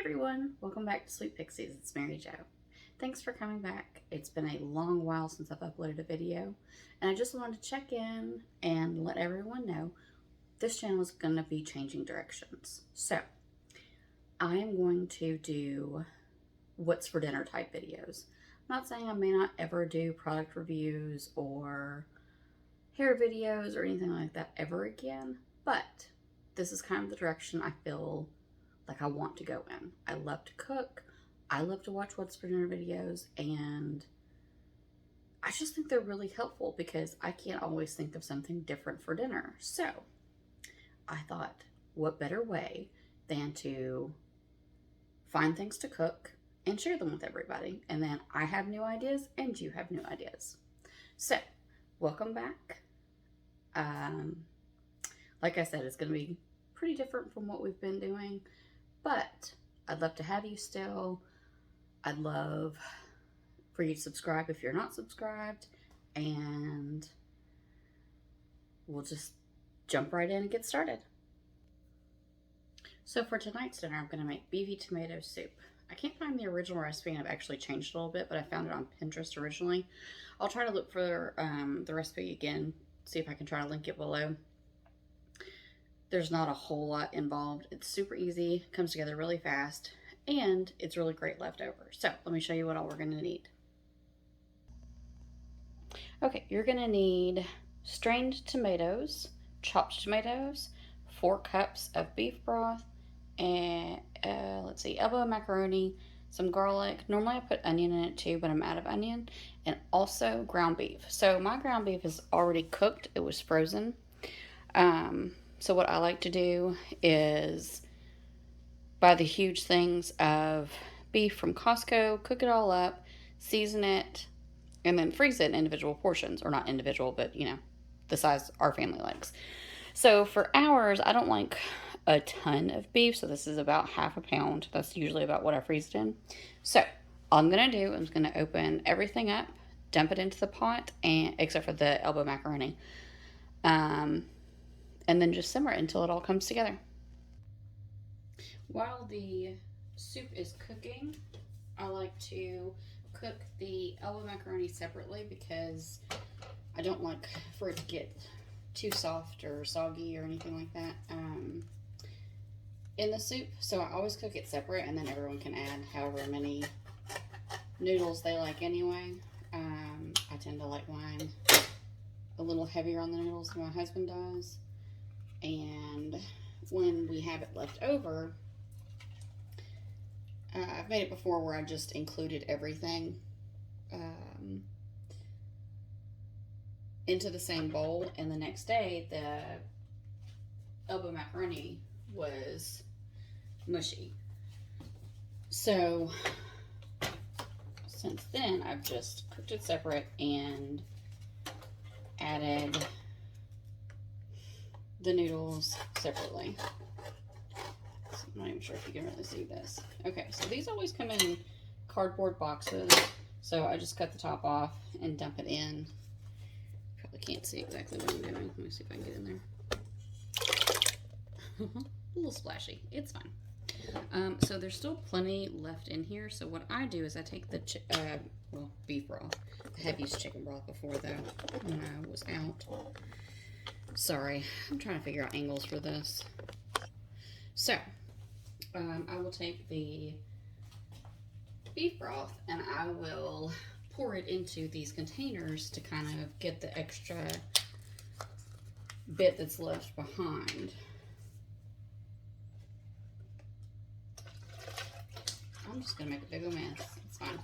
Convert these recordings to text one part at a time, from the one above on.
everyone, welcome back to Sweet Pixies. It's Mary Jo. Thanks for coming back. It's been a long while since I've uploaded a video, and I just wanted to check in and let everyone know this channel is going to be changing directions. So, I am going to do what's for dinner type videos. I'm not saying I may not ever do product reviews or hair videos or anything like that ever again, but this is kind of the direction I feel like I want to go in. I love to cook. I love to watch what's for dinner videos, and I just think they're really helpful because I can't always think of something different for dinner. So I thought, what better way than to find things to cook and share them with everybody. And then I have new ideas and you have new ideas. So welcome back. Like I said, it's going to be pretty different from what we've been doing, but I'd love to have you still. I'd love for you to subscribe if you're not subscribed, and we'll just jump right in and get started. So for tonight's dinner, I'm going to make beefy tomato soup. I can't find the original recipe, and I've actually changed it a little bit, but I found it on Pinterest originally. I'll try to look for the recipe again, see if I can try to link it below. There's not a whole lot involved. It's super easy, comes together really fast, and it's really great leftovers. So let me show you what all we're going to need. Okay, you're going to need strained tomatoes, chopped tomatoes, 4 cups of beef broth, and elbow macaroni, some garlic. Normally I put onion in it too, but I'm out of onion, and also ground beef. So my ground beef is already cooked. It was frozen. So what I like to do is buy the huge things of beef from Costco, cook it all up, season it, and then freeze it in individual portions. Or not individual, but you know, the size our family likes. So for ours, I don't like a ton of beef, so this is about half a pound. That's usually about what I freeze it in. So all I'm going to do is going to open everything up, dump it into the pot, and except for the elbow macaroni. And then just simmer it until it all comes together. While the soup is cooking, I like to cook the elbow macaroni separately because I don't like for it to get too soft or soggy or anything like that in the soup. So I always cook it separate, and then everyone can add however many noodles they like anyway. I tend to like mine a little heavier on the noodles than my husband does. And when we have it left over, I've made it before where I just included everything into the same bowl, and the next day the elbow macaroni was mushy. So since then I've just cooked it separate and added the noodles separately. So I'm not even sure if you can really see this. Okay, so these always come in cardboard boxes, so I just cut the top off and dump it in. Probably can't see exactly what I'm doing. Let me see if I can get in there. A little splashy. It's fine. So there's still plenty left in here, so what I do is I take the beef broth. I have used chicken broth before though when I was out. Sorry, I'm trying to figure out angles for this. So, I will take the beef broth and I will pour it into these containers to kind of get the extra bit that's left behind. I'm just going to make a big old mess. It's fine.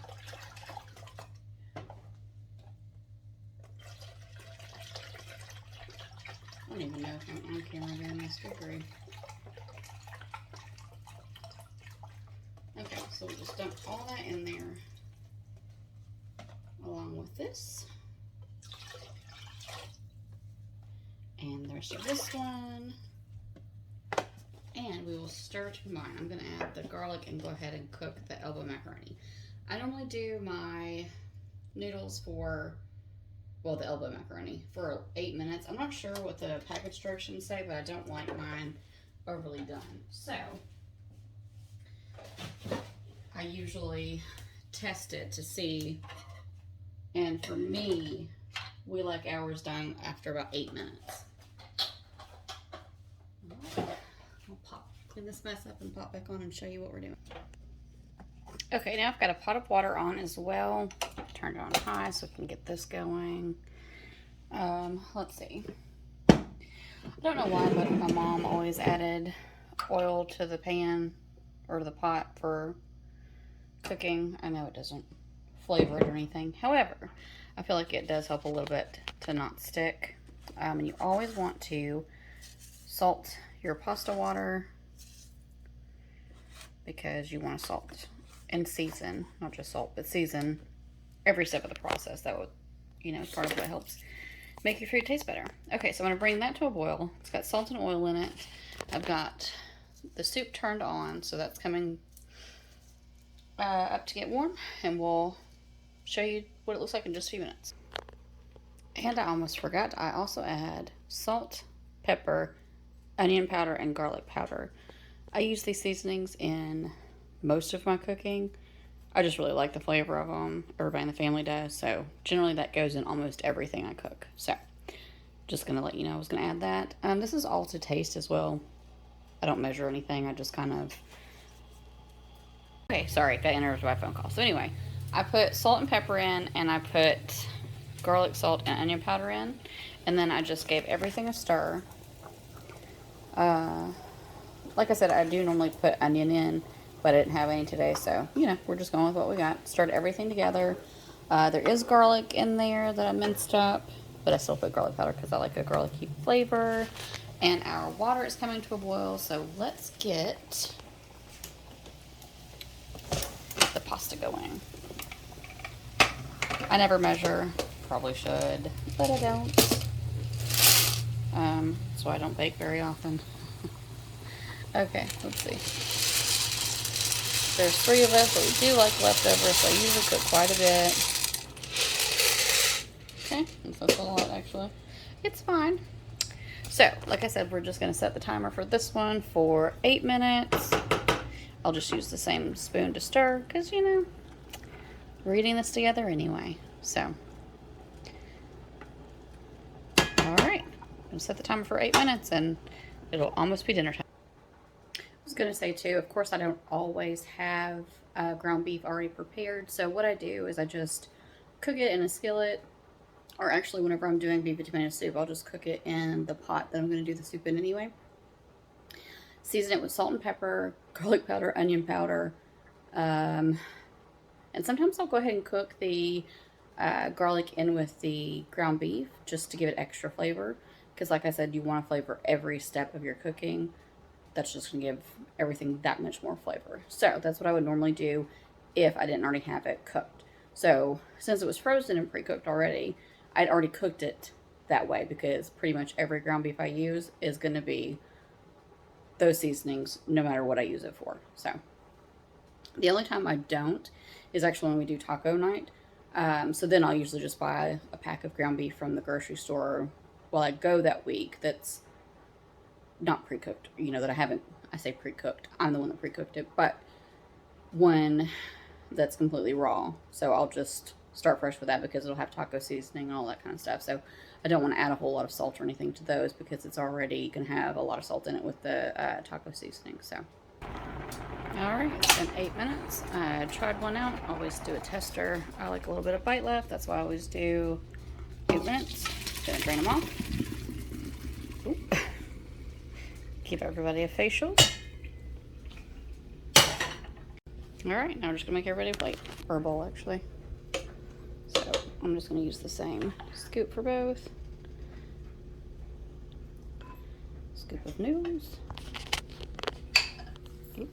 I don't even know if I'm on camera doing this. Good grief. Okay, so we'll just dump all that in there along with this. And the rest of this one. And we will stir to combine. I'm going to add the garlic and go ahead and cook the elbow macaroni. I normally do my noodles for the elbow macaroni for 8 minutes. I'm not sure what the package directions say, but I don't like mine overly done. So I usually test it to see, and for me, we like ours done after about 8 minutes. I'll clean this mess up and pop back on and show you what we're doing. Okay, now I've got a pot of water on as well. Turn it on high so we can get this going. Let's see. I don't know why, but my mom always added oil to the pan or the pot for cooking. I know it doesn't flavor it or anything. However, I feel like it does help a little bit to not stick. And you always want to salt your pasta water because you want to salt and season, not just salt, but season every step of the process. That would, you know, part of what helps make your food taste better. Okay, so I'm going to bring that to a boil. It's got salt and oil in it. I've got the soup turned on, so that's coming up to get warm, and we'll show you what it looks like in just a few minutes. And I almost forgot, I also add salt, pepper, onion powder, and garlic powder. I use these seasonings in most of my cooking. I just really like the flavor of them. Everybody in the family does, so generally that goes in almost everything I cook. So just gonna let you know I was gonna add that. This is all to taste as well. I don't measure anything. I just kind of... Okay, sorry, got interrupted by a phone call. So anyway, I put salt and pepper in, and I put garlic, salt, and onion powder in, and then I just gave everything a stir. Like I said, I do normally put onion in, but I didn't have any today, so, you know, we're just going with what we got. Stirred everything together. There is garlic in there that I minced up, but I still put garlic powder because I like a garlicky flavor. And our water is coming to a boil, so let's get the pasta going. I never measure, probably should, but I don't. That's why I don't bake very often. Okay, let's see. There's 3 of us, but we do like leftovers, so I usually cook quite a bit. Okay, that's a lot actually. It's fine. So, like I said, we're just going to set the timer for this one for 8 minutes. I'll just use the same spoon to stir, because, you know, we're eating this together anyway. So, alright. I'm going to set the timer for 8 minutes, and it'll almost be dinner time. I was going to say, too, of course, I don't always have ground beef already prepared. So, what I do is I just cook it in a skillet. Or actually, whenever I'm doing beef and tomato soup, I'll just cook it in the pot that I'm going to do the soup in anyway. Season it with salt and pepper, garlic powder, onion powder. And sometimes I'll go ahead and cook the garlic in with the ground beef just to give it extra flavor. Because like I said, you want to flavor every step of your cooking. That's just going to give everything that much more flavor. So that's what I would normally do if I didn't already have it cooked. So since it was frozen and pre-cooked already, I'd already cooked it that way because pretty much every ground beef I use is going to be those seasonings no matter what I use it for. So the only time I don't is actually when we do taco night. So then I'll usually just buy a pack of ground beef from the grocery store while I go that week that's not pre-cooked, you know, that I say pre-cooked, I'm the one that pre-cooked it, but one that's completely raw. So I'll just start fresh with that because it'll have taco seasoning and all that kind of stuff. So I don't want to add a whole lot of salt or anything to those because it's already going to have a lot of salt in it with the taco seasoning. So, alright, it's been 8 minutes. I tried one out. I always do a tester. I like a little bit of bite left. That's why I always do 8 minutes. Gonna drain them off. Oop. Give everybody a facial. Alright, now we're just going to make everybody a plate. Or a bowl, actually. So, I'm just going to use the same scoop for both. Scoop of noodles. Oop.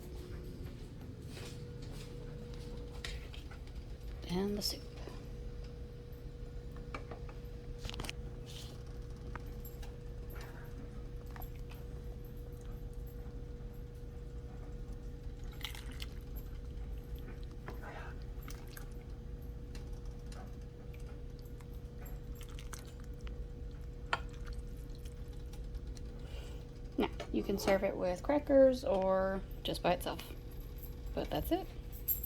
And the soup. Now, you can serve it with crackers or just by itself. But that's it.